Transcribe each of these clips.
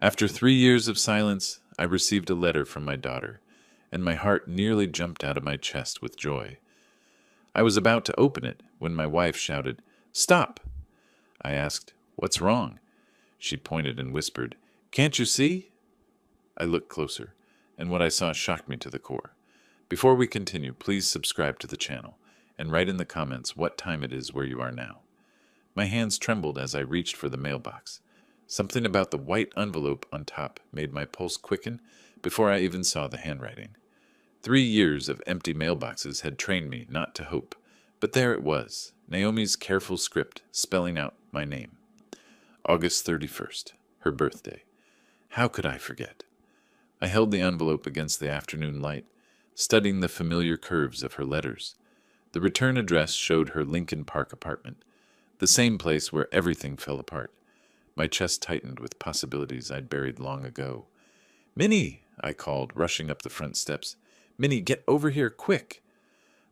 After 3 years of silence, I received a letter from my daughter, and my heart nearly jumped out of my chest with joy. I was about to open it when my wife shouted, "Stop!" I asked, "What's wrong?" She pointed and whispered, "Can't you see?" I looked closer, and what I saw shocked me to the core. Before we continue, please subscribe to the channel, and write in the comments what time it is where you are now. My hands trembled as I reached for the mailbox. Something about the white envelope on top made my pulse quicken before I even saw the handwriting. 3 years of empty mailboxes had trained me not to hope, but there it was, Naomi's careful script spelling out my name. August 31st, her birthday. How could I forget? I held the envelope against the afternoon light, studying the familiar curves of her letters. The return address showed her Lincoln Park apartment, the same place where everything fell apart. My chest tightened with possibilities I'd buried long ago. "Minnie!" I called, rushing up the front steps. "Minnie, get over here, quick!"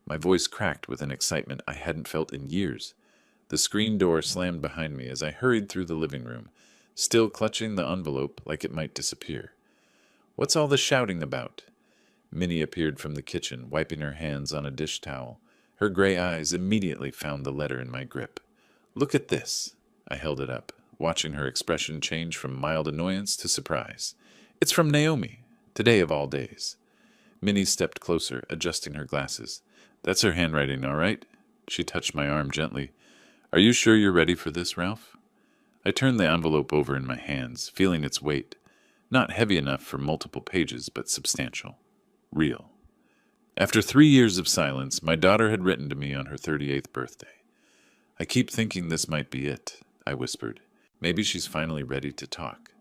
My voice cracked with an excitement I hadn't felt in years. The screen door slammed behind me as I hurried through the living room, still clutching the envelope like it might disappear. "What's all the shouting about?" Minnie appeared from the kitchen, wiping her hands on a dish towel. Her gray eyes immediately found the letter in my grip. "Look at this." I held it up, watching her expression change from mild annoyance to surprise. "It's from Naomi, today of all days." Minnie stepped closer, adjusting her glasses. "That's her handwriting, all right?" She touched my arm gently. "Are you sure you're ready for this, Ralph?" I turned the envelope over in my hands, feeling its weight. Not heavy enough for multiple pages, but substantial. Real. After 3 years of silence, my daughter had written to me on her 38th birthday. "I keep thinking this might be it," I whispered. "Maybe she's finally ready to talk."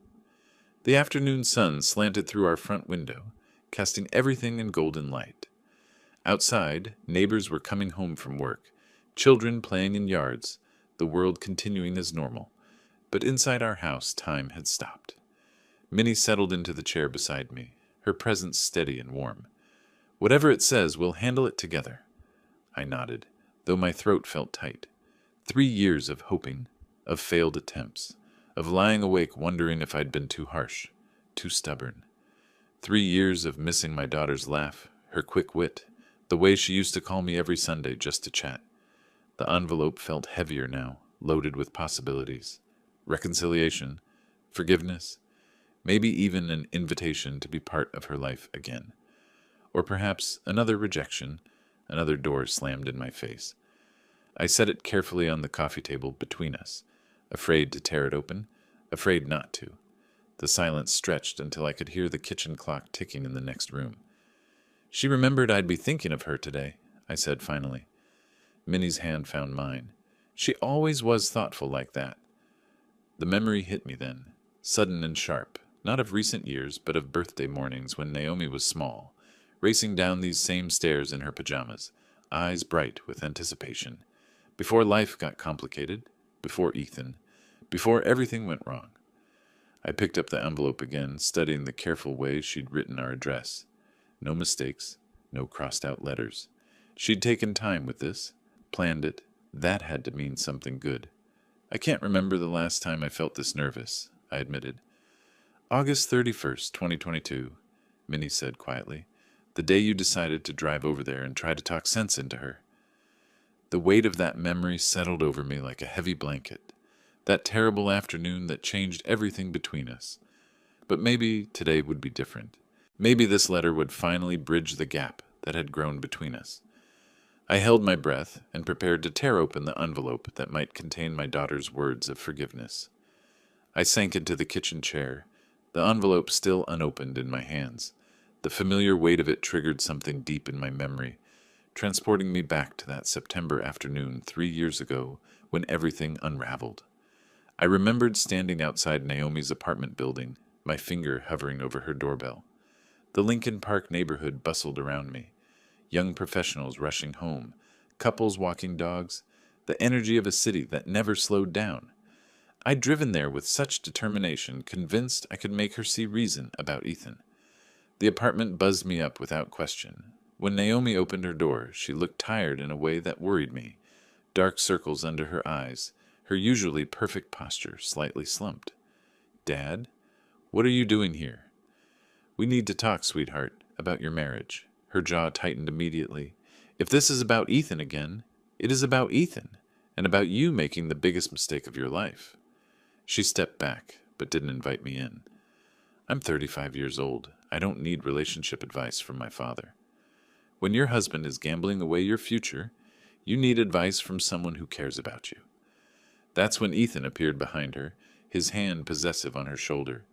The afternoon sun slanted through our front window, casting everything in golden light. Outside, neighbors were coming home from work, children playing in yards, the world continuing as normal. But inside our house, time had stopped. Minnie settled into the chair beside me, her presence steady and warm. "Whatever it says, we'll handle it together." I nodded, though my throat felt tight. 3 years of hoping, of failed attempts, of lying awake wondering if I'd been too harsh, too stubborn. 3 years of missing my daughter's laugh, her quick wit, the way she used to call me every Sunday just to chat. The envelope felt heavier now, loaded with possibilities. Reconciliation, forgiveness, maybe even an invitation to be part of her life again. Or perhaps another rejection, another door slammed in my face. I set it carefully on the coffee table between us, afraid to tear it open, afraid not to. The silence stretched until I could hear the kitchen clock ticking in the next room. "She remembered I'd be thinking of her today," I said finally. Minnie's hand found mine. She always was thoughtful like that. The memory hit me then, sudden and sharp, not of recent years, but of birthday mornings when Naomi was small, racing down these same stairs in her pajamas, eyes bright with anticipation. Before life got complicated, before Ethan, before everything went wrong. I picked up the envelope again, studying the careful way she'd written our address. No mistakes, no crossed-out letters. She'd taken time with this, planned it. That had to mean something good. "I can't remember the last time I felt this nervous," I admitted. "August 31st, 2022, Minnie said quietly. "The day you decided to drive over there and try to talk sense into her." The weight of that memory settled over me like a heavy blanket. That terrible afternoon that changed everything between us. But maybe today would be different. Maybe this letter would finally bridge the gap that had grown between us. I held my breath and prepared to tear open the envelope that might contain my daughter's words of forgiveness. I sank into the kitchen chair, the envelope still unopened in my hands. The familiar weight of it triggered something deep in my memory, transporting me back to that September afternoon 3 years ago when everything unraveled. I remembered standing outside Naomi's apartment building, my finger hovering over her doorbell. The Lincoln Park neighborhood bustled around me, young professionals rushing home, couples walking dogs, the energy of a city that never slowed down. I'd driven there with such determination, convinced I could make her see reason about Ethan. The apartment buzzed me up without question. When Naomi opened her door, she looked tired in a way that worried me. Dark circles under her eyes, her usually perfect posture slightly slumped. "Dad, What are you doing here? We need to talk, sweetheart, about your marriage. Her jaw tightened immediately. If this is about Ethan again, it is about Ethan, and about you making the biggest mistake of your life. She stepped back, but didn't invite me in. I'm 35 years old. I don't need relationship advice from my father. When your husband is gambling away your future, you need advice from someone who cares about you. That's when Ethan appeared behind her, his hand possessive on her shoulder.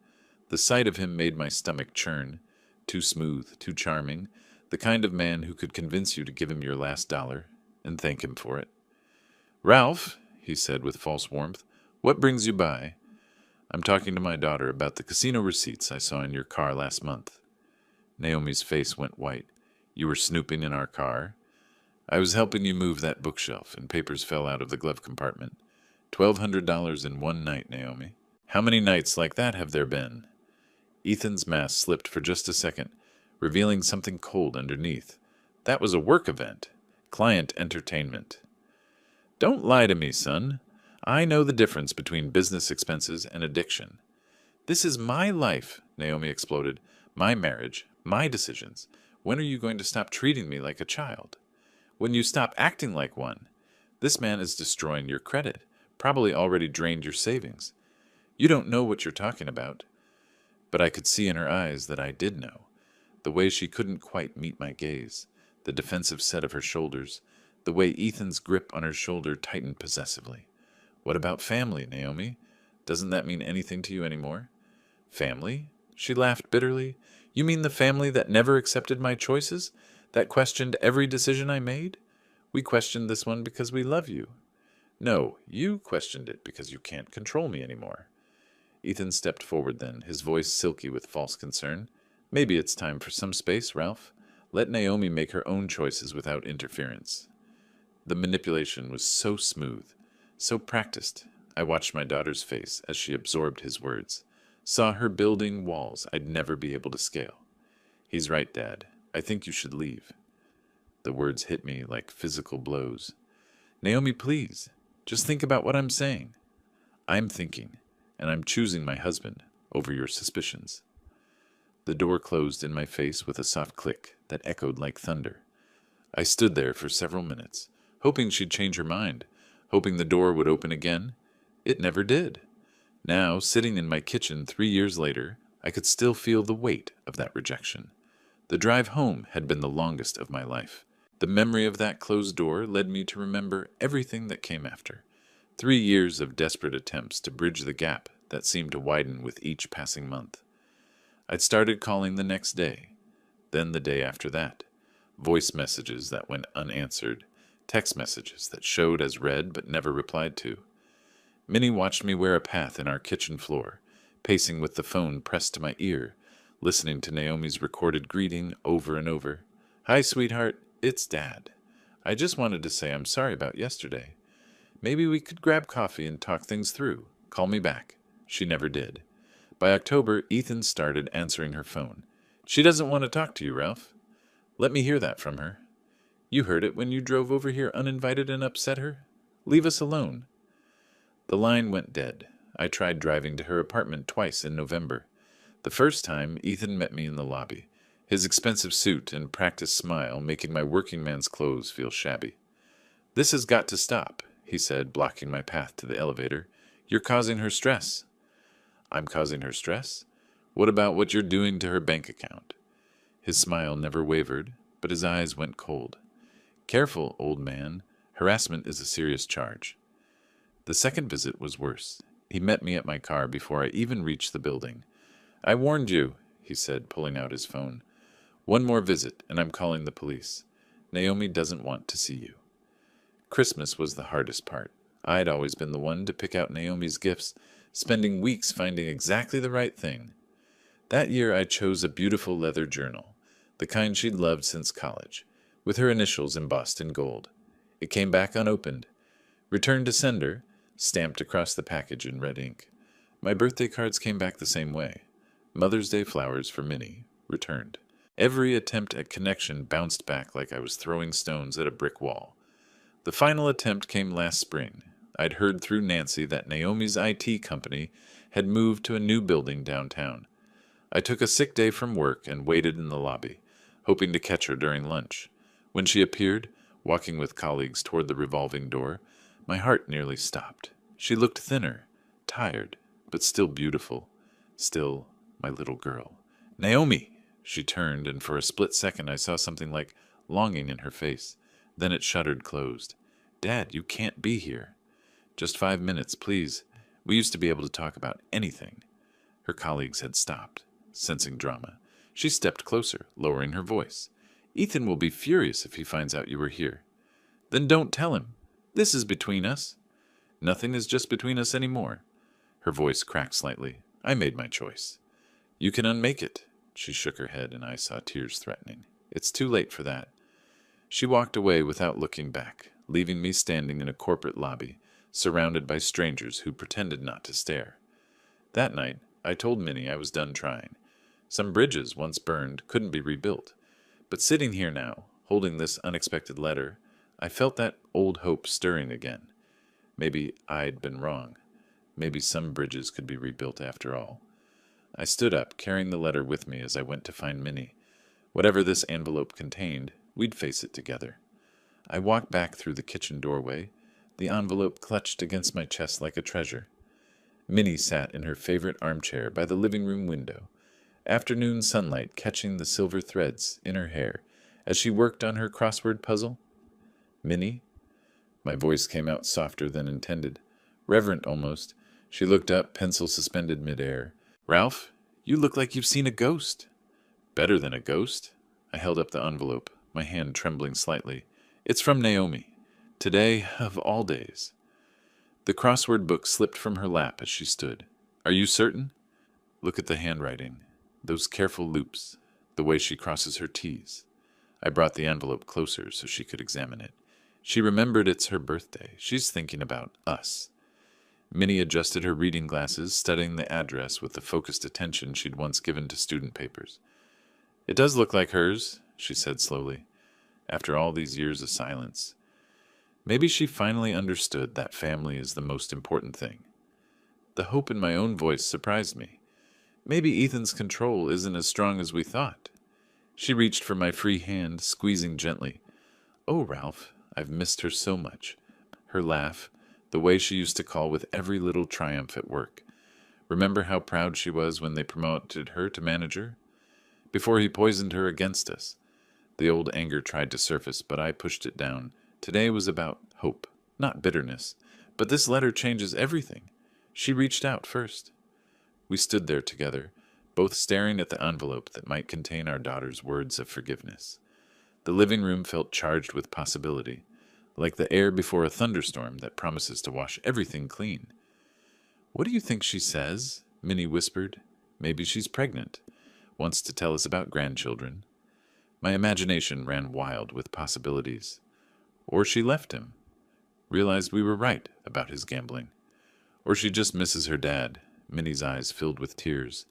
The sight of him made my stomach churn. Too smooth, too charming, the kind of man who could convince you to give him your last dollar and thank him for it. "Ralph," he said with false warmth, "what brings you by?" "I'm talking to my daughter about the casino receipts I saw in your car last month." Naomi's face went white. "You were snooping in our car?" "I was helping you move that bookshelf, and papers fell out of the glove compartment. $1,200 in one night, Naomi. How many nights like that have there been?" Ethan's mask slipped for just a second, revealing something cold underneath. That was a work event. Client entertainment. "Don't lie to me, son. I know the difference between business expenses and addiction." "This is my life," Naomi exploded. "My marriage, my decisions. When are you going to stop treating me like a child?" "When you stop acting like one. This man is destroying your credit, probably already drained your savings. You don't know what you're talking about." But I could see in her eyes that I did know. The way she couldn't quite meet my gaze, the defensive set of her shoulders, the way Ethan's grip on her shoulder tightened possessively. "What about family, Naomi? Doesn't that mean anything to you anymore?" "Family?" She laughed bitterly. "You mean the family that never accepted my choices? That questioned every decision I made? We questioned this one because we love you." "No, you questioned it because you can't control me anymore." Ethan stepped forward then, his voice silky with false concern. "Maybe it's time for some space, Ralph. Let Naomi make her own choices without interference." The manipulation was so smooth, so practiced. I watched my daughter's face as she absorbed his words, saw her building walls I'd never be able to scale. "He's right, Dad. I think you should leave." The words hit me like physical blows. "Naomi, please, just think about what I'm saying." "I'm thinking, and I'm choosing my husband over your suspicions." The door closed in my face with a soft click that echoed like thunder. I stood there for several minutes, hoping she'd change her mind, hoping the door would open again. It never did. Now, sitting in my kitchen 3 years later, I could still feel the weight of that rejection. The drive home had been the longest of my life. The memory of that closed door led me to remember everything that came after. 3 years of desperate attempts to bridge the gap that seemed to widen with each passing month. I'd started calling the next day, then the day after that. Voice messages that went unanswered, text messages that showed as read but never replied to. Minnie watched me wear a path in our kitchen floor, pacing with the phone pressed to my ear, listening to Naomi's recorded greeting over and over. "Hi, sweetheart, it's Dad. I just wanted to say I'm sorry about yesterday. Maybe we could grab coffee and talk things through. Call me back." She never did. By October, Ethan started answering her phone. "She doesn't want to talk to you, Ralph." "Let me hear that from her." "You heard it when you drove over here uninvited and upset her. Leave us alone." The line went dead. I tried driving to her apartment twice in November. The first time, Ethan met me in the lobby, his expensive suit and practiced smile making my working man's clothes feel shabby. "This has got to stop," he said, blocking my path to the elevator. "You're causing her stress." "I'm causing her stress? What about what you're doing to her bank account?" His smile never wavered, but his eyes went cold. "Careful, old man. Harassment is a serious charge." The second visit was worse. He met me at my car before I even reached the building. "I warned you," he said, pulling out his phone. "One more visit, and I'm calling the police. Naomi doesn't want to see you." Christmas was the hardest part. I'd always been the one to pick out Naomi's gifts, spending weeks finding exactly the right thing. That year I chose a beautiful leather journal, the kind she'd loved since college, with her initials embossed in gold. It came back unopened. Returned to sender, stamped across the package in red ink. My birthday cards came back the same way. Mother's Day flowers for Minnie, returned. Every attempt at connection bounced back like I was throwing stones at a brick wall. The final attempt came last spring. I'd heard through Nancy that Naomi's IT company had moved to a new building downtown. I took a sick day from work and waited in the lobby, hoping to catch her during lunch. When she appeared, walking with colleagues toward the revolving door, my heart nearly stopped. She looked thinner, tired, but still beautiful. Still my little girl. Naomi! She turned, and for a split second I saw something like longing in her face. Then it shuttered closed. Dad, you can't be here. Just 5 minutes, please. We used to be able to talk about anything. Her colleagues had stopped, sensing drama. She stepped closer, lowering her voice. Ethan will be furious if he finds out you were here. Then don't tell him. This is between us. Nothing is just between us anymore. Her voice cracked slightly. I made my choice. You can unmake it. She shook her head, and I saw tears threatening. It's too late for that. She walked away without looking back, leaving me standing in a corporate lobby, surrounded by strangers who pretended not to stare. That night, I told Minnie I was done trying. Some bridges, once burned, couldn't be rebuilt. But sitting here now, holding this unexpected letter, I felt that old hope stirring again. Maybe I'd been wrong. Maybe some bridges could be rebuilt after all. I stood up, carrying the letter with me as I went to find Minnie. Whatever this envelope contained, we'd face it together. I walked back through the kitchen doorway, the envelope clutched against my chest like a treasure. Minnie sat in her favorite armchair by the living room window, afternoon sunlight catching the silver threads in her hair as she worked on her crossword puzzle. Minnie? My voice came out softer than intended, reverent almost. She looked up, pencil suspended midair. Ralph, you look like you've seen a ghost. Better than a ghost. I held up the envelope, my hand trembling slightly. It's from Naomi. Today, of all days. The crossword book slipped from her lap as she stood. Are you certain? Look at the handwriting, those careful loops, the way she crosses her T's. I brought the envelope closer so she could examine it. She remembered it's her birthday. She's thinking about us. Minnie adjusted her reading glasses, studying the address with the focused attention she'd once given to student papers. It does look like hers, she said slowly, after all these years of silence. Maybe she finally understood that family is the most important thing. The hope in my own voice surprised me. Maybe Ethan's control isn't as strong as we thought. She reached for my free hand, squeezing gently. Oh, Ralph, I've missed her so much. Her laugh, the way she used to call with every little triumph at work. Remember how proud she was when they promoted her to manager? Before he poisoned her against us. The old anger tried to surface, but I pushed it down. Today was about hope, not bitterness. But this letter changes everything. She reached out first. We stood there together, both staring at the envelope that might contain our daughter's words of forgiveness. The living room felt charged with possibility, like the air before a thunderstorm that promises to wash everything clean. What do you think she says? Minnie whispered. Maybe she's pregnant. Wants to tell us about grandchildren. My imagination ran wild with possibilities. Or she left him. Realized we were right about his gambling. Or she just misses her dad. Minnie's eyes filled with tears.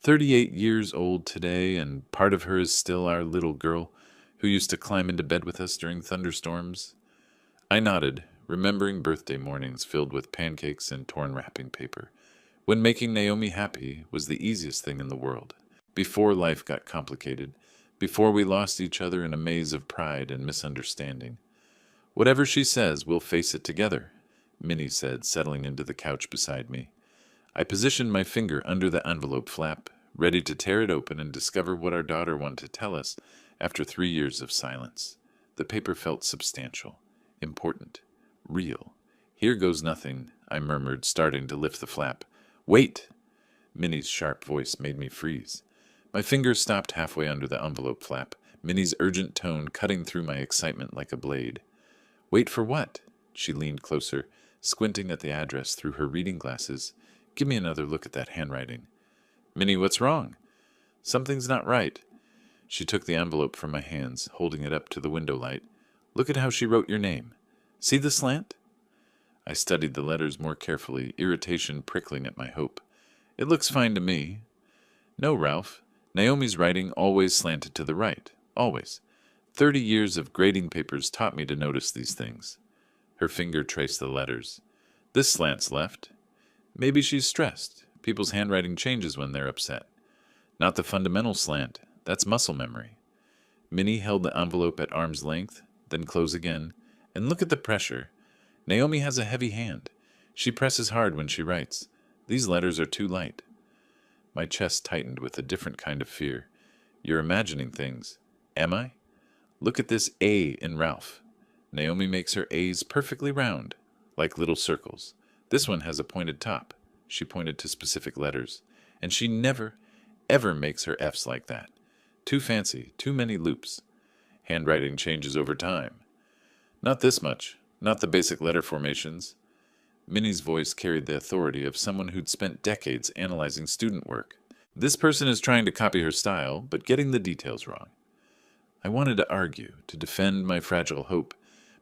38 years old today, and part of her is still our little girl who used to climb into bed with us during thunderstorms. I nodded, remembering birthday mornings filled with pancakes and torn wrapping paper, when making Naomi happy was the easiest thing in the world. Before life got complicated, before we lost each other in a maze of pride and misunderstanding. Whatever she says, we'll face it together, Minnie said, settling into the couch beside me. I positioned my finger under the envelope flap, ready to tear it open and discover what our daughter wanted to tell us after 3 years of silence. The paper felt substantial, important, real. Here goes nothing, I murmured, starting to lift the flap. Wait! Minnie's sharp voice made me freeze. My fingers stopped halfway under the envelope flap, Minnie's urgent tone cutting through my excitement like a blade. Wait for what? She leaned closer, squinting at the address through her reading glasses. Give me another look at that handwriting. Minnie, what's wrong? Something's not right. She took the envelope from my hands, holding it up to the window light. Look at how she wrote your name. See the slant? I studied the letters more carefully, irritation prickling at my hope. It looks fine to me. No, Ralph. Naomi's writing always slanted to the right. Always. 30 years of grading papers taught me to notice these things. Her finger traced the letters. This slant's left. Maybe she's stressed. People's handwriting changes when they're upset. Not the fundamental slant. That's muscle memory. Minnie held the envelope at arm's length, then close again. And look at the pressure. Naomi has a heavy hand. She presses hard when she writes. These letters are too light. My chest tightened with a different kind of fear. You're imagining things. Am I? Look at this A in Ralph. Naomi makes her A's perfectly round, like little circles. This one has a pointed top. She pointed to specific letters. And she never, ever makes her F's like that. Too fancy, too many loops. Handwriting changes over time. Not this much, not the basic letter formations. Minnie's voice carried the authority of someone who'd spent decades analyzing student work. This person is trying to copy her style, but getting the details wrong. I wanted to argue, to defend my fragile hope,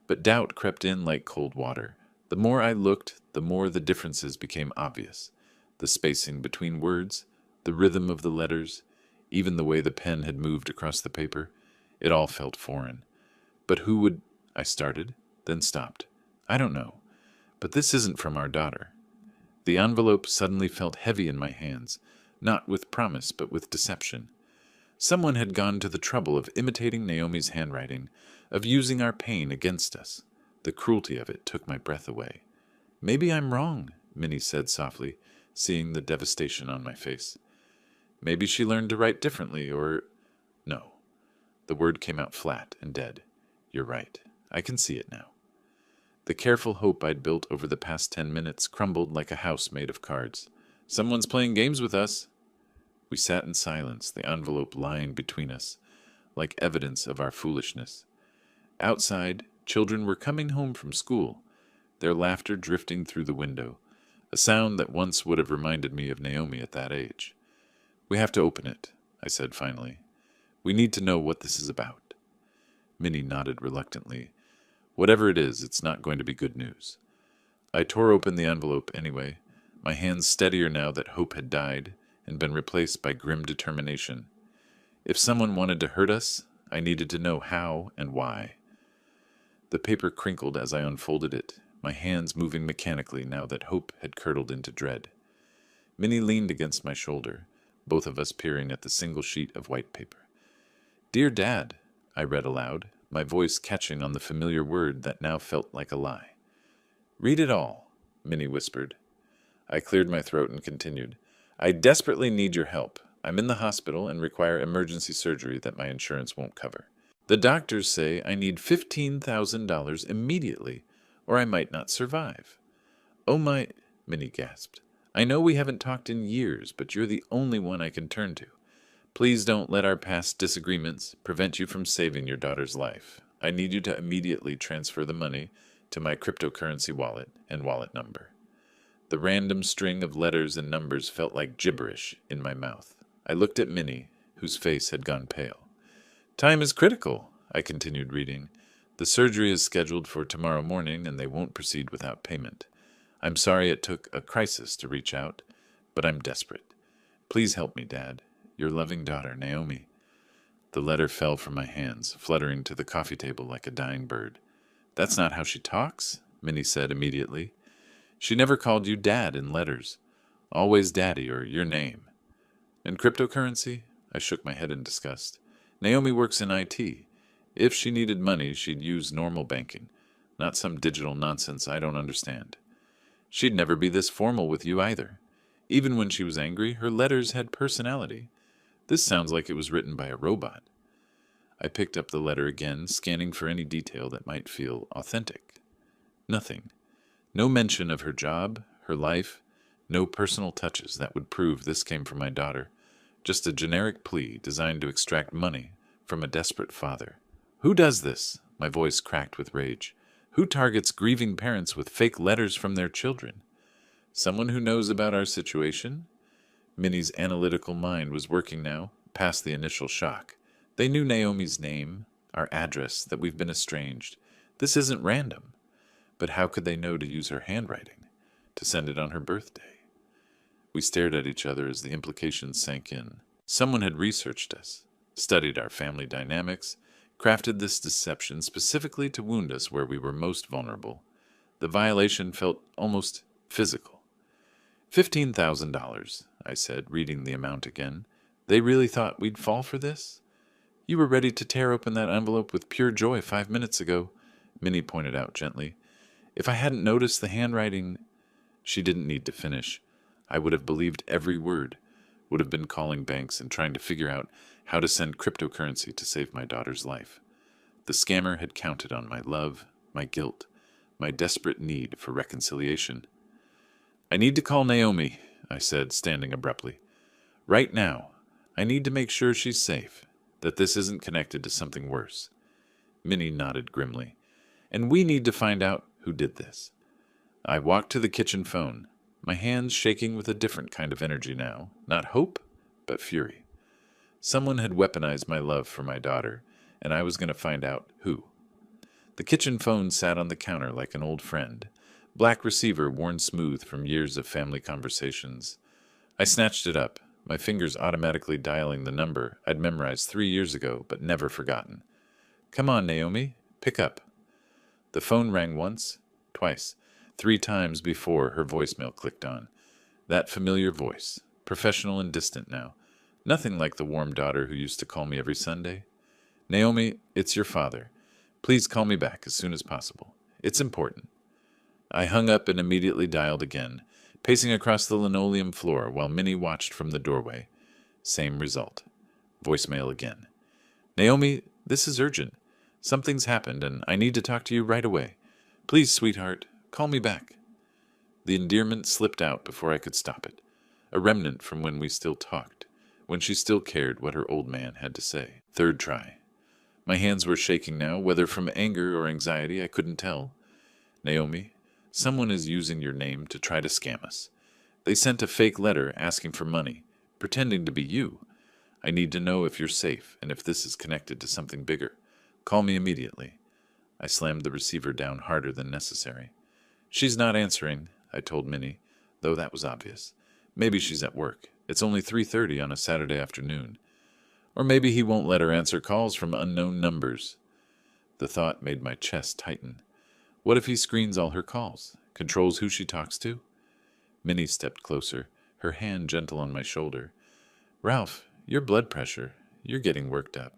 but doubt crept in like cold water. The more I looked, the more the differences became obvious. The spacing between words, the rhythm of the letters, even the way the pen had moved across the paper. It all felt foreign. But who would... I started, then stopped. I don't know. But this isn't from our daughter. The envelope suddenly felt heavy in my hands, not with promise, but with deception. Someone had gone to the trouble of imitating Naomi's handwriting, of using our pain against us. The cruelty of it took my breath away. Maybe I'm wrong, Minnie said softly, seeing the devastation on my face. Maybe she learned to write differently, or... No. The word came out flat and dead. You're right. I can see it now. The careful hope I'd built over the past 10 minutes crumbled like a house made of cards. Someone's playing games with us. We sat in silence, the envelope lying between us, like evidence of our foolishness. Outside, children were coming home from school, their laughter drifting through the window, a sound that once would have reminded me of Naomi at that age. We have to open it, I said finally. We need to know what this is about. Minnie nodded reluctantly. Whatever it is, it's not going to be good news. I tore open the envelope anyway, my hands steadier now that hope had died and been replaced by grim determination. If someone wanted to hurt us, I needed to know how and why. The paper crinkled as I unfolded it, my hands moving mechanically now that hope had curdled into dread. Minnie leaned against my shoulder, both of us peering at the single sheet of white paper. Dear Dad, I read aloud, my voice catching on the familiar word that now felt like a lie. Read it all, Minnie whispered. I cleared my throat and continued. I desperately need your help. I'm in the hospital and require emergency surgery that my insurance won't cover. The doctors say I need $15,000 immediately, or I might not survive. Oh my, Minnie gasped. I know we haven't talked in years, but you're the only one I can turn to. Please don't let our past disagreements prevent you from saving your daughter's life. I need you to immediately transfer the money to my cryptocurrency wallet and wallet number. The random string of letters and numbers felt like gibberish in my mouth. I looked at Minnie, whose face had gone pale. Time is critical, I continued reading. The surgery is scheduled for tomorrow morning, and they won't proceed without payment. I'm sorry it took a crisis to reach out, but I'm desperate. Please help me, Dad. Your loving daughter, Naomi. The letter fell from my hands, fluttering to the coffee table like a dying bird. That's not how she talks, Minnie said immediately. She never called you Dad in letters. Always Daddy or your name. And cryptocurrency? I shook my head in disgust. Naomi works in IT. If she needed money, she'd use normal banking, not some digital nonsense I don't understand. She'd never be this formal with you either. Even when she was angry, her letters had personality. This sounds like it was written by a robot. I picked up the letter again, scanning for any detail that might feel authentic. Nothing. No mention of her job, her life, no personal touches that would prove this came from my daughter. Just a generic plea designed to extract money from a desperate father. Who does this? My voice cracked with rage. Who targets grieving parents with fake letters from their children? Someone who knows about our situation? Minnie's analytical mind was working now, past the initial shock. They knew Naomi's name, our address, that we've been estranged. This isn't random. But how could they know to use her handwriting, to send it on her birthday? We stared at each other as the implications sank in. Someone had researched us, studied our family dynamics, crafted this deception specifically to wound us where we were most vulnerable. The violation felt almost physical. $15,000, I said, reading the amount again. They really thought we'd fall for this? You were ready to tear open that envelope with pure joy 5 minutes ago, Minnie pointed out gently. If I hadn't noticed the handwriting... She didn't need to finish. I would have believed every word, would have been calling banks and trying to figure out how to send cryptocurrency to save my daughter's life. The scammer had counted on my love, my guilt, my desperate need for reconciliation. I need to call Naomi, I said, standing abruptly. Right now. I need to make sure she's safe, that this isn't connected to something worse. Minnie nodded grimly. And we need to find out who did this. I walked to the kitchen phone, my hands shaking with a different kind of energy now, not hope, but fury. Someone had weaponized my love for my daughter, and I was going to find out who. The kitchen phone sat on the counter like an old friend, black receiver worn smooth from years of family conversations. I snatched it up, my fingers automatically dialing the number I'd memorized 3 years ago but never forgotten. Come on, Naomi, pick up. The phone rang once, twice, 3 times before her voicemail clicked on. That familiar voice, professional and distant now. Nothing like the warm daughter who used to call me every Sunday. Naomi, it's your father. Please call me back as soon as possible. It's important. I hung up and immediately dialed again, pacing across the linoleum floor while Minnie watched from the doorway. Same result. Voicemail again. Naomi, this is urgent. Something's happened and I need to talk to you right away. Please, sweetheart, call me back. The endearment slipped out before I could stop it, a remnant from when we still talked, when she still cared what her old man had to say. Third try. My hands were shaking now, whether from anger or anxiety, I couldn't tell. Naomi, someone is using your name to try to scam us. They sent a fake letter asking for money, pretending to be you. I need to know if you're safe and if this is connected to something bigger. Call me immediately. I slammed the receiver down harder than necessary. She's not answering, I told Minnie, though that was obvious. Maybe she's at work. It's only 3:30 on a Saturday afternoon. Or maybe he won't let her answer calls from unknown numbers. The thought made my chest tighten. What if he screens all her calls, controls who she talks to? Minnie stepped closer, her hand gentle on my shoulder. Ralph, your blood pressure, you're getting worked up.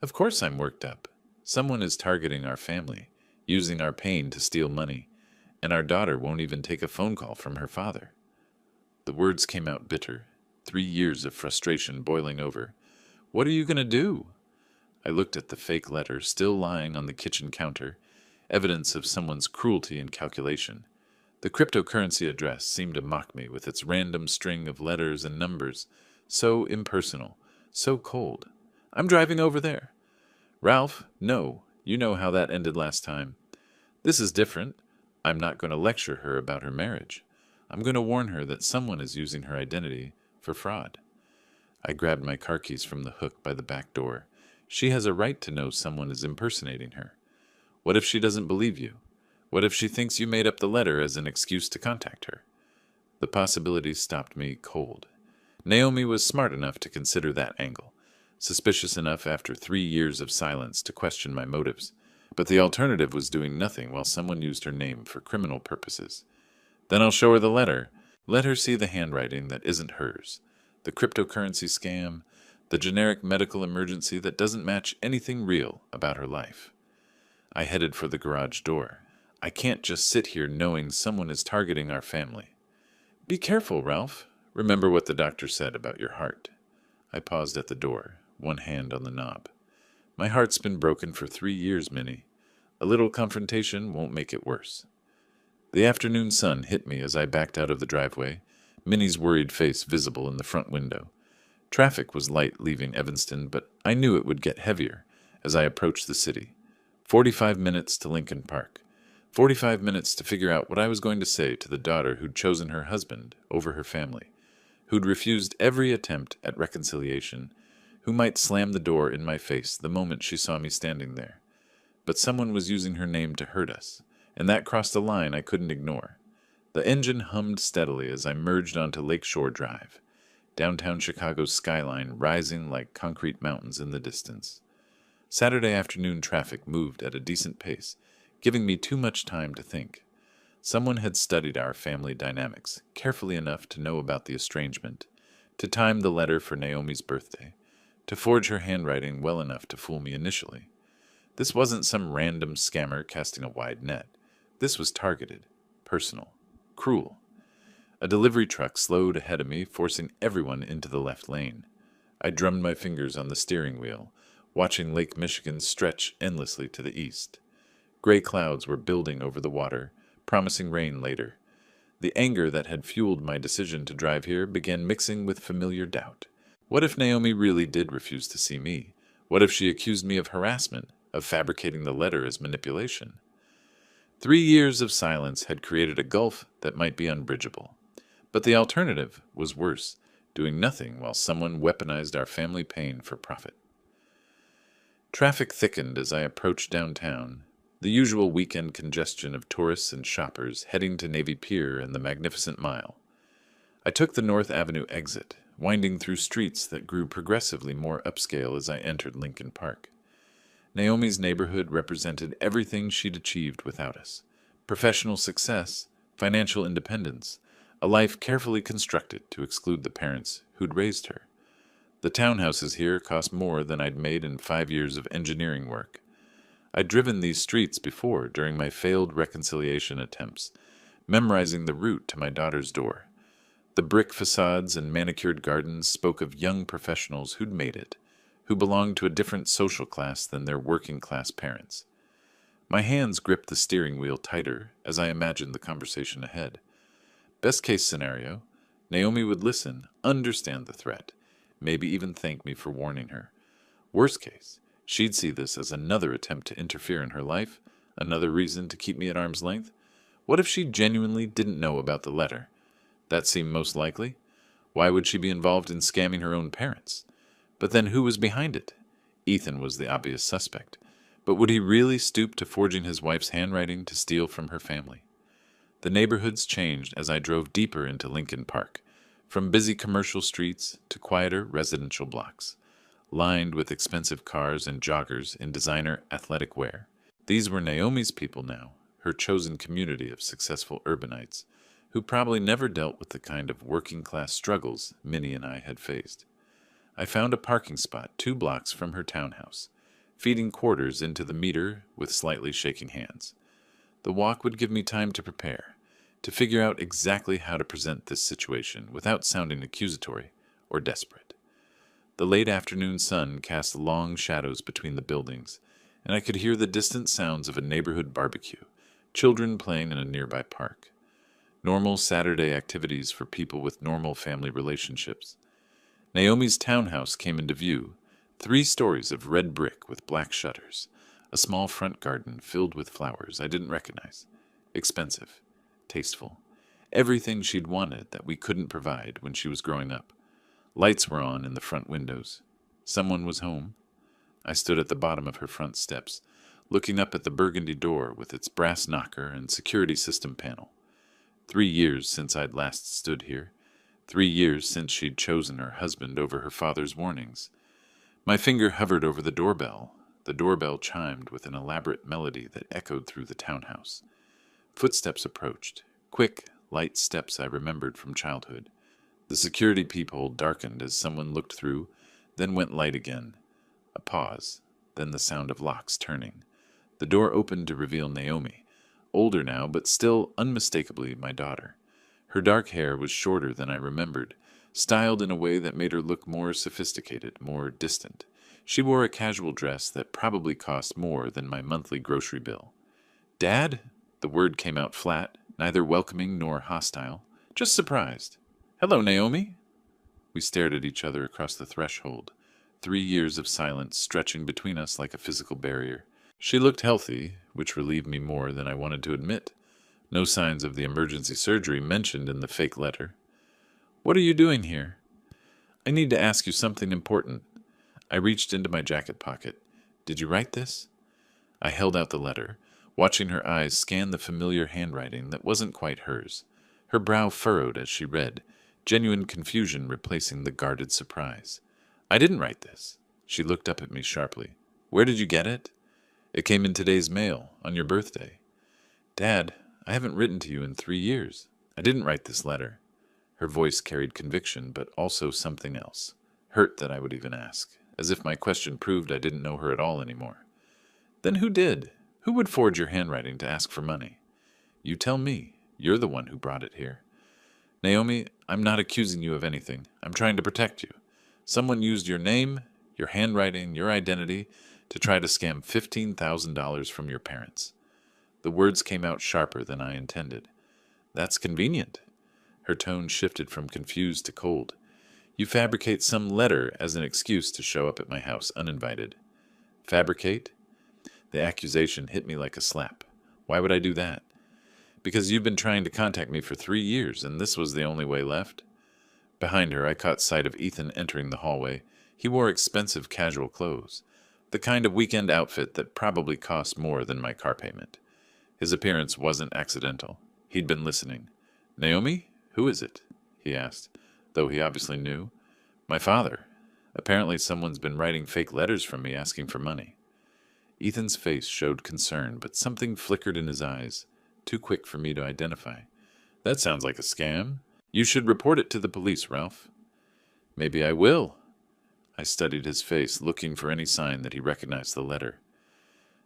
Of course I'm worked up. Someone is targeting our family, using our pain to steal money, and our daughter won't even take a phone call from her father. The words came out bitter, 3 years of frustration boiling over. What are you going to do? I looked at the fake letter still lying on the kitchen counter, evidence of someone's cruelty and calculation. The cryptocurrency address seemed to mock me with its random string of letters and numbers, so impersonal, so cold. I'm driving over there. Ralph, no, you know how that ended last time. This is different. I'm not going to lecture her about her marriage. I'm going to warn her that someone is using her identity for fraud. I grabbed my car keys from the hook by the back door. She has a right to know someone is impersonating her. What if she doesn't believe you? What if she thinks you made up the letter as an excuse to contact her? The possibility stopped me cold. Naomi was smart enough to consider that angle, suspicious enough after 3 years of silence to question my motives. But the alternative was doing nothing while someone used her name for criminal purposes. Then I'll show her the letter. Let her see the handwriting that isn't hers. The cryptocurrency scam, the generic medical emergency that doesn't match anything real about her life. I headed for the garage door. I can't just sit here knowing someone is targeting our family. Be careful, Ralph. Remember what the doctor said about your heart. I paused at the door, one hand on the knob. My heart's been broken for 3 years, Minnie. A little confrontation won't make it worse. The afternoon sun hit me as I backed out of the driveway, Minnie's worried face visible in the front window. Traffic was light leaving Evanston, but I knew it would get heavier as I approached the city. 45 minutes to Lincoln Park. 45 minutes to figure out what I was going to say to the daughter who'd chosen her husband over her family, who'd refused every attempt at reconciliation, who might slam the door in my face the moment she saw me standing there. But someone was using her name to hurt us, and that crossed a line I couldn't ignore. The engine hummed steadily as I merged onto Lakeshore Drive, downtown Chicago's skyline rising like concrete mountains in the distance. Saturday afternoon traffic moved at a decent pace, giving me too much time to think. Someone had studied our family dynamics carefully enough to know about the estrangement, to time the letter for Naomi's birthday, to forge her handwriting well enough to fool me initially. This wasn't some random scammer casting a wide net. This was targeted, personal, cruel. A delivery truck slowed ahead of me, forcing everyone into the left lane. I drummed my fingers on the steering wheel, watching Lake Michigan stretch endlessly to the east. Gray clouds were building over the water, promising rain later. The anger that had fueled my decision to drive here began mixing with familiar doubt. What if Naomi really did refuse to see me? What if she accused me of harassment, of fabricating the letter as manipulation? 3 years of silence had created a gulf that might be unbridgeable. But the alternative was worse, doing nothing while someone weaponized our family pain for profit. Traffic thickened as I approached downtown, the usual weekend congestion of tourists and shoppers heading to Navy Pier and the Magnificent Mile. I took the North Avenue exit, winding through streets that grew progressively more upscale as I entered Lincoln Park. Naomi's neighborhood represented everything she'd achieved without us: professional success, financial independence, a life carefully constructed to exclude the parents who'd raised her. The townhouses here cost more than I'd made in 5 years of engineering work. I'd driven these streets before during my failed reconciliation attempts, memorizing the route to my daughter's door. The brick facades and manicured gardens spoke of young professionals who'd made it, who belonged to a different social class than their working-class parents. My hands gripped the steering wheel tighter as I imagined the conversation ahead. Best-case scenario, Naomi would listen, understand the threat, maybe even thank me for warning her. Worst case, she'd see this as another attempt to interfere in her life, another reason to keep me at arm's length. What if she genuinely didn't know about the letter? That seemed most likely. Why would she be involved in scamming her own parents? But then who was behind it? Ethan was the obvious suspect. But would he really stoop to forging his wife's handwriting to steal from her family? The neighborhoods changed as I drove deeper into Lincoln Park, from busy commercial streets to quieter residential blocks, lined with expensive cars and joggers in designer athletic wear. These were Naomi's people now, her chosen community of successful urbanites, who probably never dealt with the kind of working-class struggles Minnie and I had faced. I found a parking spot 2 blocks from her townhouse, feeding quarters into the meter with slightly shaking hands. The walk would give me time to prepare, to figure out exactly how to present this situation without sounding accusatory or desperate. The late afternoon sun cast long shadows between the buildings, and I could hear the distant sounds of a neighborhood barbecue, children playing in a nearby park. Normal Saturday activities for people with normal family relationships. Naomi's townhouse came into view, 3 stories of red brick with black shutters, a small front garden filled with flowers I didn't recognize. Expensive, tasteful, everything she'd wanted that we couldn't provide when she was growing up. Lights were on in the front windows. Someone was home. I stood at the bottom of her front steps, looking up at the burgundy door with its brass knocker and security system panel. 3 years since I'd last stood here. 3 years since she'd chosen her husband over her father's warnings. My finger hovered over the doorbell. The doorbell chimed with an elaborate melody that echoed through the townhouse. Footsteps approached, quick, light steps I remembered from childhood. The security peephole darkened as someone looked through, then went light again. A pause, then the sound of locks turning. The door opened to reveal Naomi, older now, but still unmistakably my daughter. Her dark hair was shorter than I remembered, styled in a way that made her look more sophisticated, more distant. She wore a casual dress that probably cost more than my monthly grocery bill. "Dad?" The word came out flat, neither welcoming nor hostile, just surprised. "Hello, Naomi." We stared at each other across the threshold, 3 years of silence stretching between us like a physical barrier. She looked healthy, which relieved me more than I wanted to admit. No signs of the emergency surgery mentioned in the fake letter. "What are you doing here?" "I need to ask you something important." I reached into my jacket pocket. "Did you write this?" I held out the letter, watching her eyes scan the familiar handwriting that wasn't quite hers. Her brow furrowed as she read, genuine confusion replacing the guarded surprise. "I didn't write this." She looked up at me sharply. "Where did you get it?" "It came in today's mail, on your birthday." "Dad, I haven't written to you in 3 years. I didn't write this letter." Her voice carried conviction, but also something else. Hurt that I would even ask, as if my question proved I didn't know her at all anymore. Then who did? Who would forge your handwriting to ask for money? You tell me. You're the one who brought it here. Naomi, I'm not accusing you of anything. I'm trying to protect you. Someone used your name, your handwriting, your identity to try to scam $15,000 from your parents. The words came out sharper than I intended. That's convenient. Her tone shifted from confused to cold. You fabricate some letter as an excuse to show up at my house uninvited. Fabricate? The accusation hit me like a slap. Why would I do that? Because you've been trying to contact me for 3 years, and this was the only way left? Behind her, I caught sight of Ethan entering the hallway. He wore expensive casual clothes, the kind of weekend outfit that probably cost more than my car payment. His appearance wasn't accidental. He'd been listening. Naomi? Who is it? He asked, though he obviously knew. My father. Apparently someone's been writing fake letters from me asking for money. Ethan's face showed concern, but something flickered in his eyes, too quick for me to identify. That sounds like a scam. You should report it to the police, Ralph. Maybe I will. I studied his face, looking for any sign that he recognized the letter.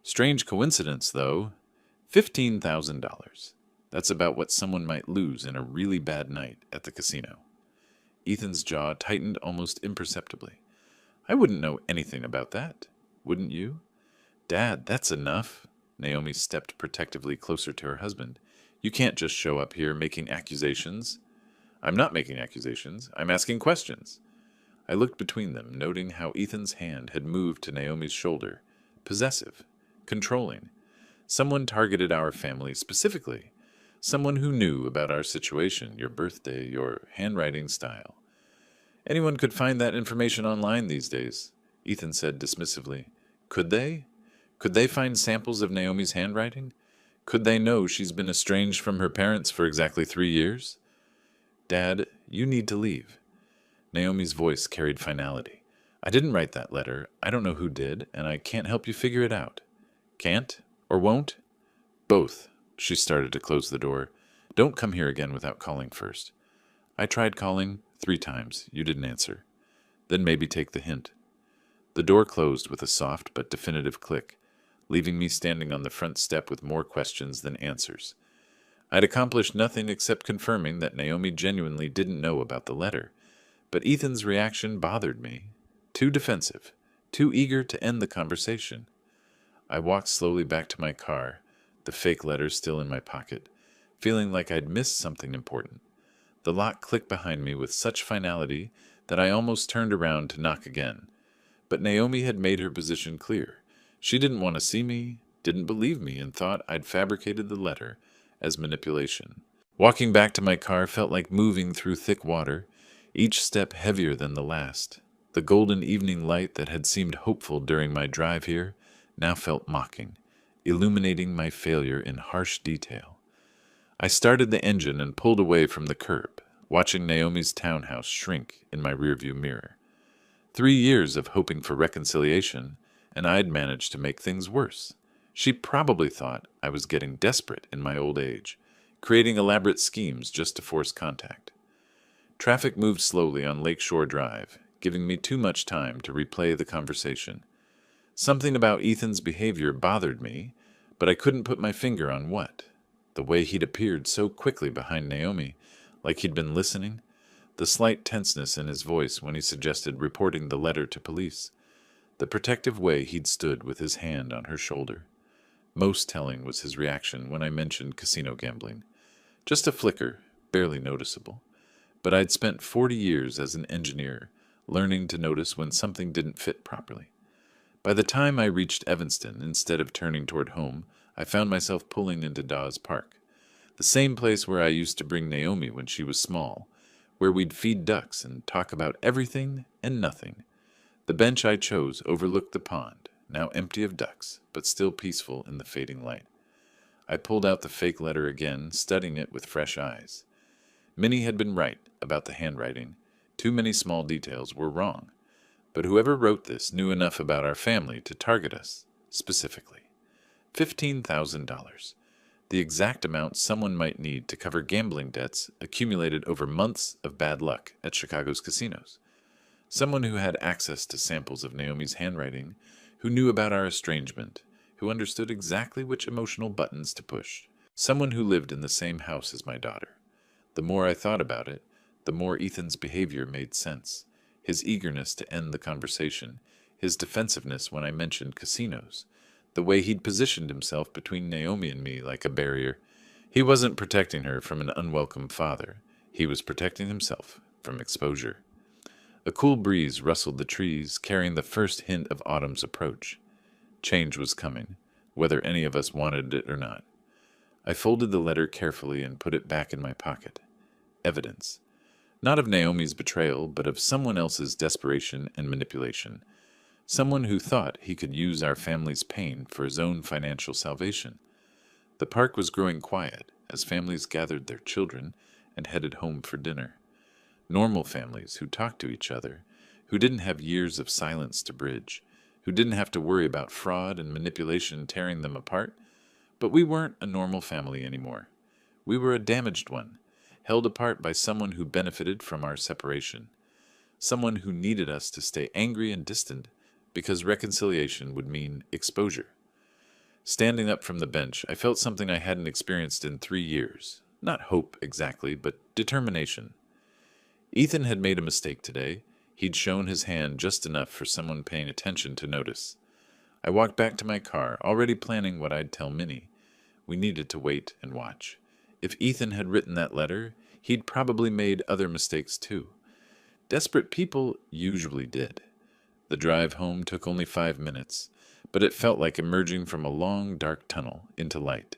Strange coincidence, though. $15,000. That's about what someone might lose in a really bad night at the casino. Ethan's jaw tightened almost imperceptibly. I wouldn't know anything about that. Wouldn't you? Dad, that's enough. Naomi stepped protectively closer to her husband. You can't just show up here making accusations. I'm not making accusations. I'm asking questions. I looked between them, noting how Ethan's hand had moved to Naomi's shoulder. Possessive. Controlling. Someone targeted our family specifically. Someone who knew about our situation, your birthday, your handwriting style. Anyone could find that information online these days, Ethan said dismissively. Could they? Could they find samples of Naomi's handwriting? Could they know she's been estranged from her parents for exactly 3 years? Dad, you need to leave. Naomi's voice carried finality. I didn't write that letter. I don't know who did, and I can't help you figure it out. Can't? Or won't? Both. She started to close the door. Don't come here again without calling first. I tried calling 3 times. You didn't answer. Then maybe take the hint. The door closed with a soft but definitive click, leaving me standing on the front step with more questions than answers. I'd accomplished nothing except confirming that Naomi genuinely didn't know about the letter, but Ethan's reaction bothered me. Too defensive, too eager to end the conversation. I walked slowly back to my car, the fake letter still in my pocket, feeling like I'd missed something important. The lock clicked behind me with such finality that I almost turned around to knock again. But Naomi had made her position clear. She didn't want to see me, didn't believe me, and thought I'd fabricated the letter as manipulation. Walking back to my car felt like moving through thick water, each step heavier than the last. The golden evening light that had seemed hopeful during my drive here now felt mocking, illuminating my failure in harsh detail. I started the engine and pulled away from the curb, watching Naomi's townhouse shrink in my rearview mirror. 3 years of hoping for reconciliation, and I'd managed to make things worse. She probably thought I was getting desperate in my old age, creating elaborate schemes just to force contact. Traffic moved slowly on Lakeshore Drive, giving me too much time to replay the conversation. Something about Ethan's behavior bothered me, but I couldn't put my finger on what. The way he'd appeared so quickly behind Naomi, like he'd been listening, the slight tenseness in his voice when he suggested reporting the letter to police, the protective way he'd stood with his hand on her shoulder. Most telling was his reaction when I mentioned casino gambling. Just a flicker, barely noticeable. But I'd spent 40 years as an engineer, learning to notice when something didn't fit properly. By the time I reached Evanston, instead of turning toward home, I found myself pulling into Dawes Park, the same place where I used to bring Naomi when she was small, where we'd feed ducks and talk about everything and nothing. The bench I chose overlooked the pond, now empty of ducks, but still peaceful in the fading light. I pulled out the fake letter again, studying it with fresh eyes. Minnie had been right about the handwriting. Too many small details were wrong. But whoever wrote this knew enough about our family to target us, specifically. $15,000. the exact amount someone might need to cover gambling debts accumulated over months of bad luck at Chicago's casinos. Someone who had access to samples of Naomi's handwriting, who knew about our estrangement, who understood exactly which emotional buttons to push. Someone who lived in the same house as my daughter. The more I thought about it, the more Ethan's behavior made sense. His eagerness to end the conversation, his defensiveness when I mentioned casinos, the way he'd positioned himself between Naomi and me like a barrier. He wasn't protecting her from an unwelcome father. He was protecting himself from exposure. A cool breeze rustled the trees, carrying the first hint of autumn's approach. Change was coming, whether any of us wanted it or not. I folded the letter carefully and put it back in my pocket. Evidence. Not of Naomi's betrayal, but of someone else's desperation and manipulation. Someone who thought he could use our family's pain for his own financial salvation. The park was growing quiet as families gathered their children and headed home for dinner. Normal families who talked to each other, who didn't have years of silence to bridge, who didn't have to worry about fraud and manipulation tearing them apart. But we weren't a normal family anymore. We were a damaged one, held apart by someone who benefited from our separation, someone who needed us to stay angry and distant because reconciliation would mean exposure. Standing up from the bench, I felt something I hadn't experienced in 3 years. Not hope exactly, but determination. Ethan had made a mistake today. He'd shown his hand just enough for someone paying attention to notice. I walked back to my car, already planning what I'd tell Minnie. We needed to wait and watch. If Ethan had written that letter, he'd probably made other mistakes too. Desperate people usually did. The drive home took only 5 minutes, but it felt like emerging from a long, dark tunnel into light.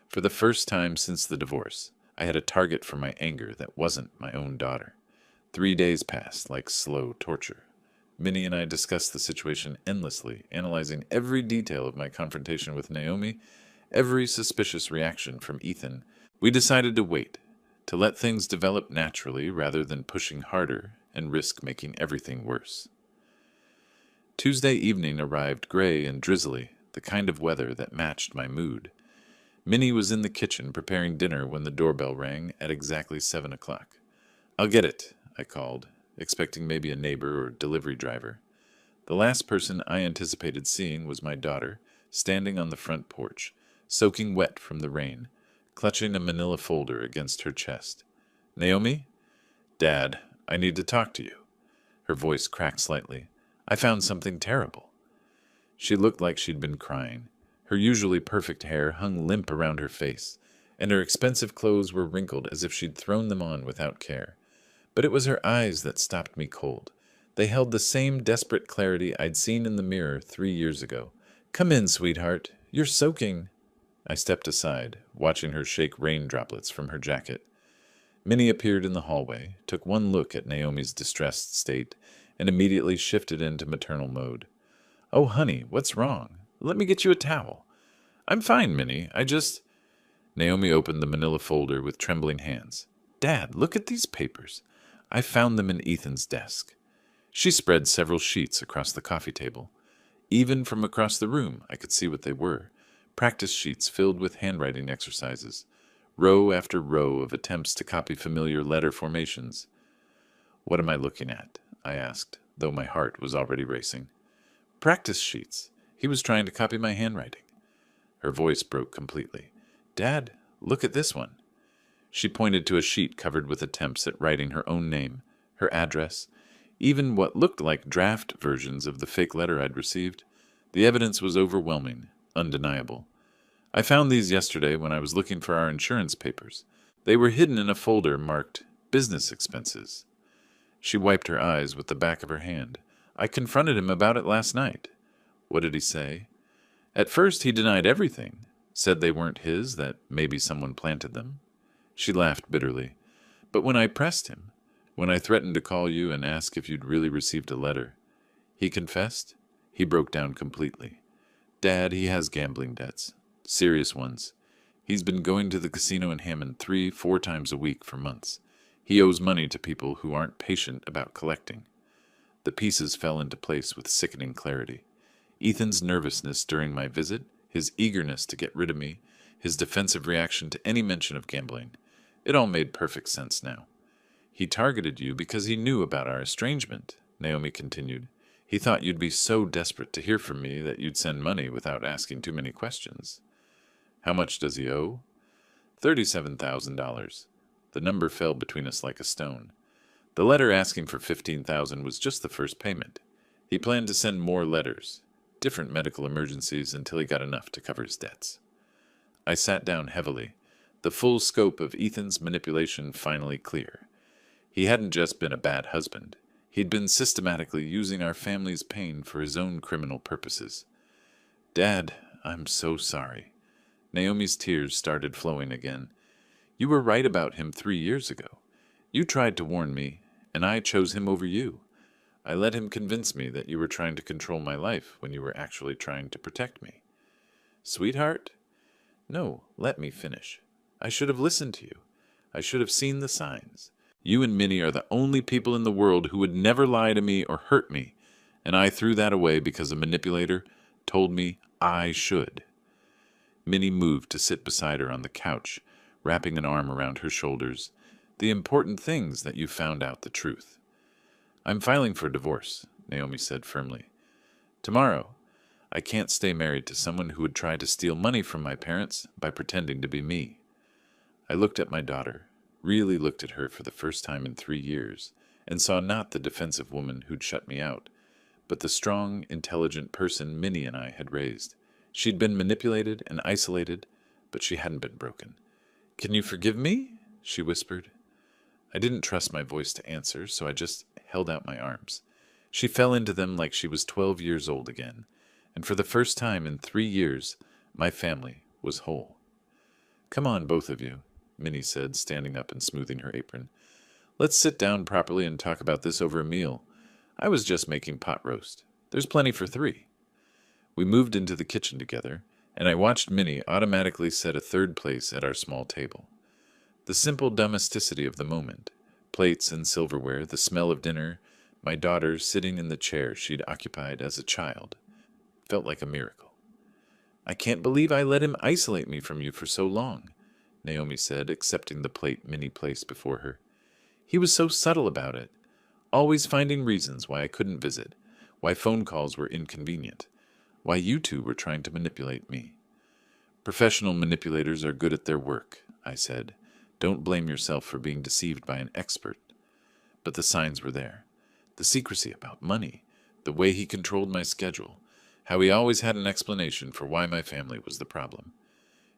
For the first time since the divorce, I had a target for my anger that wasn't my own daughter. 3 days passed like slow torture. Minnie and I discussed the situation endlessly, analyzing every detail of my confrontation with Naomi, every suspicious reaction from Ethan. We decided to wait, to let things develop naturally rather than pushing harder and risk making everything worse. Tuesday evening arrived gray and drizzly, the kind of weather that matched my mood. Minnie was in the kitchen preparing dinner when the doorbell rang at exactly 7 o'clock. "I'll get it," I called, expecting maybe a neighbor or delivery driver. The last person I anticipated seeing was my daughter, standing on the front porch, soaking wet from the rain, clutching a manila folder against her chest. "Naomi?" "Dad, I need to talk to you." Her voice cracked slightly. "I found something terrible." She looked like she'd been crying. Her usually perfect hair hung limp around her face, and her expensive clothes were wrinkled as if she'd thrown them on without care. But it was her eyes that stopped me cold. They held the same desperate clarity I'd seen in the mirror 3 years ago. "Come in, sweetheart. You're soaking." I stepped aside, watching her shake rain droplets from her jacket. Minnie appeared in the hallway, took one look at Naomi's distressed state, and immediately shifted into maternal mode. "Oh, honey, what's wrong? Let me get you a towel." "I'm fine, Minnie. Naomi opened the manila folder with trembling hands. "Dad, look at these papers. I found them in Ethan's desk." She spread several sheets across the coffee table. Even from across the room, I could see what they were. Practice sheets filled with handwriting exercises. Row after row of attempts to copy familiar letter formations. "What am I looking at?" I asked, though my heart was already racing. "Practice sheets. He was trying to copy my handwriting." Her voice broke completely. "Dad, look at this one." She pointed to a sheet covered with attempts at writing her own name, her address, even what looked like draft versions of the fake letter I'd received. The evidence was overwhelming, undeniable. "I found these yesterday when I was looking for our insurance papers. They were hidden in a folder marked business expenses." She wiped her eyes with the back of her hand. "I confronted him about it last night." "What did he say?" "At first he denied everything, said they weren't his, that maybe someone planted them." She laughed bitterly. "But when I pressed him, when I threatened to call you and ask if you'd really received a letter, he confessed." He broke down completely. "Dad, he has gambling debts. Serious ones. He's been going to the casino in Hammond 3-4 times a week for months. He owes money to people who aren't patient about collecting." The pieces fell into place with sickening clarity. Ethan's nervousness during my visit, his eagerness to get rid of me, his defensive reaction to any mention of gambling. It all made perfect sense now. He targeted you because he knew about our estrangement, Naomi continued. He thought you'd be so desperate to hear from me that you'd send money without asking too many questions. How much does he owe? $37,000. The number fell between us like a stone. The letter asking for $15,000 was just the first payment. He planned to send more letters, different medical emergencies, until he got enough to cover his debts. I sat down heavily, the full scope of Ethan's manipulation finally clear. He hadn't just been a bad husband. He'd been systematically using our family's pain for his own criminal purposes. Dad, I'm so sorry. Naomi's tears started flowing again. You were right about him 3 years ago. You tried to warn me, and I chose him over you. I let him convince me that you were trying to control my life when you were actually trying to protect me. Sweetheart? No, let me finish. I should have listened to you. I should have seen the signs. You and Minnie are the only people in the world who would never lie to me or hurt me, and I threw that away because a manipulator told me I should. Minnie moved to sit beside her on the couch, wrapping an arm around her shoulders. The important things that you found out the truth. I'm filing for divorce, Naomi said firmly. Tomorrow. I can't stay married to someone who would try to steal money from my parents by pretending to be me. I looked at my daughter, really looked at her for the first time in 3 years, and saw not the defensive woman who'd shut me out, but the strong, intelligent person Minnie and I had raised. She'd been manipulated and isolated, but she hadn't been broken. Can you forgive me? She whispered. I didn't trust my voice to answer, so I just held out my arms. She fell into them like she was 12 years old again, and for the first time in 3 years, my family was whole. Come on, both of you, Minnie said, standing up and smoothing her apron. Let's sit down properly and talk about this over a meal. I was just making pot roast. There's plenty for 3. We moved into the kitchen together, and I watched Minnie automatically set a third place at our small table. The simple domesticity of the moment, plates and silverware, the smell of dinner, my daughter sitting in the chair she'd occupied as a child, felt like a miracle. I can't believe I let him isolate me from you for so long, Naomi said, accepting the plate Minnie placed before her. He was so subtle about it, always finding reasons why I couldn't visit, why phone calls were inconvenient, why you two were trying to manipulate me. Professional manipulators are good at their work, I said. Don't blame yourself for being deceived by an expert. But the signs were there. The secrecy about money, the way he controlled my schedule, how he always had an explanation for why my family was the problem.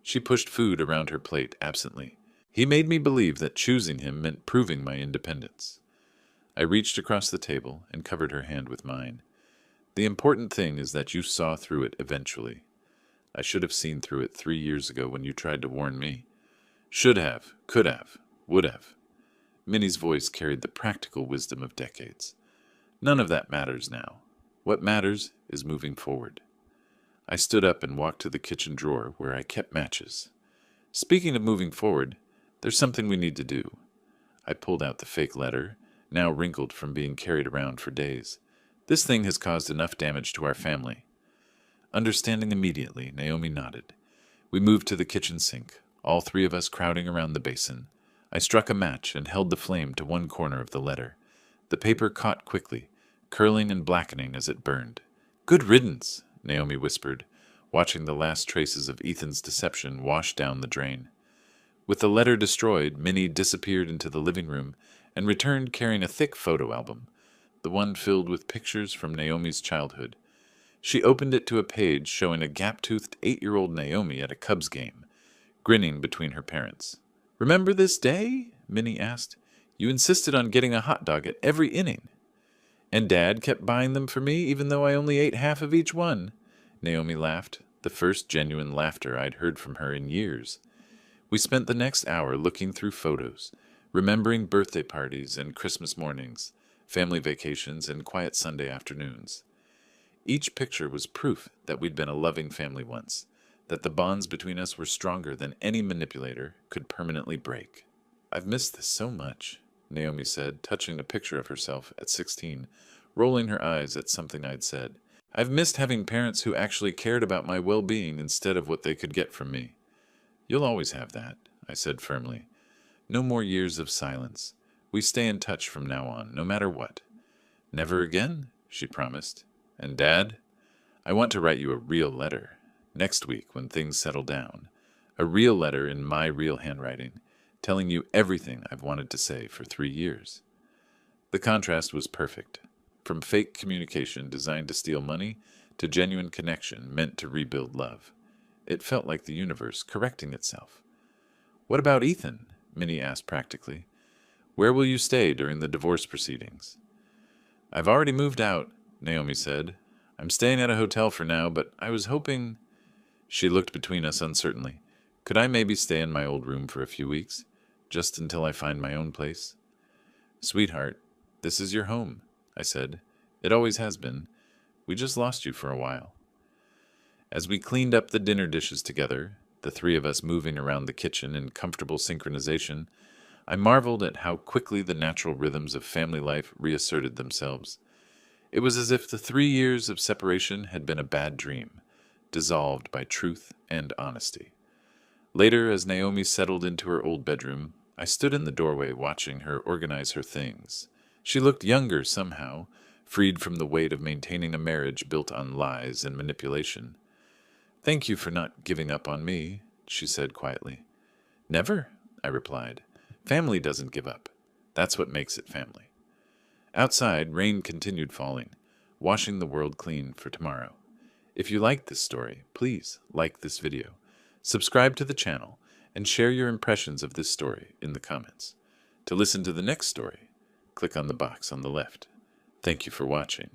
She pushed food around her plate absently. He made me believe that choosing him meant proving my independence. I reached across the table and covered her hand with mine. The important thing is that you saw through it eventually. I should have seen through it 3 years ago when you tried to warn me. Should have, could have, would have. Minnie's voice carried the practical wisdom of decades. None of that matters now. What matters is moving forward. I stood up and walked to the kitchen drawer where I kept matches. Speaking of moving forward, there's something we need to do. I pulled out the fake letter, now wrinkled from being carried around for days. This thing has caused enough damage to our family. Understanding immediately, Naomi nodded. We moved to the kitchen sink, all 3 of us crowding around the basin. I struck a match and held the flame to one corner of the letter. The paper caught quickly, curling and blackening as it burned. Good riddance, Naomi whispered, watching the last traces of Ethan's deception wash down the drain. With the letter destroyed, Minnie disappeared into the living room and returned carrying a thick photo album, the one filled with pictures from Naomi's childhood. She opened it to a page showing a gap-toothed 8-year-old Naomi at a Cubs game, grinning between her parents. Remember this day? Minnie asked. You insisted on getting a hot dog at every inning. And Dad kept buying them for me, even though I only ate half of each one. Naomi laughed, the first genuine laughter I'd heard from her in years. We spent the next hour looking through photos, remembering birthday parties and Christmas mornings, family vacations and quiet Sunday afternoons. Each picture was proof that we'd been a loving family once, that the bonds between us were stronger than any manipulator could permanently break. I've missed this so much, Naomi said, touching a picture of herself at 16, rolling her eyes at something I'd said. I've missed having parents who actually cared about my well-being instead of what they could get from me. You'll always have that, I said firmly. No more years of silence. We stay in touch from now on, no matter what. Never again, she promised. And Dad, I want to write you a real letter. Next week, when things settle down. A real letter in my real handwriting, telling you everything I've wanted to say for 3 years. The contrast was perfect. From fake communication designed to steal money to genuine connection meant to rebuild love. It felt like the universe correcting itself. What about Ethan? Minnie asked practically. Where will you stay during the divorce proceedings? I've already moved out, Naomi said. I'm staying at a hotel for now, but I was hoping... She looked between us uncertainly. Could I maybe stay in my old room for a few weeks, just until I find my own place? Sweetheart, this is your home, I said. It always has been. We just lost you for a while. As we cleaned up the dinner dishes together, the three of us moving around the kitchen in comfortable synchronization, I marveled at how quickly the natural rhythms of family life reasserted themselves. It was as if the 3 years of separation had been a bad dream, dissolved by truth and honesty. Later, as Naomi settled into her old bedroom, I stood in the doorway watching her organize her things. She looked younger somehow, freed from the weight of maintaining a marriage built on lies and manipulation. Thank you for not giving up on me, she said quietly. Never, I replied. Family doesn't give up. That's what makes it family. Outside, rain continued falling, washing the world clean for tomorrow. If you liked this story, please like this video, subscribe to the channel, and share your impressions of this story in the comments. To listen to the next story, click on the box on the left. Thank you for watching.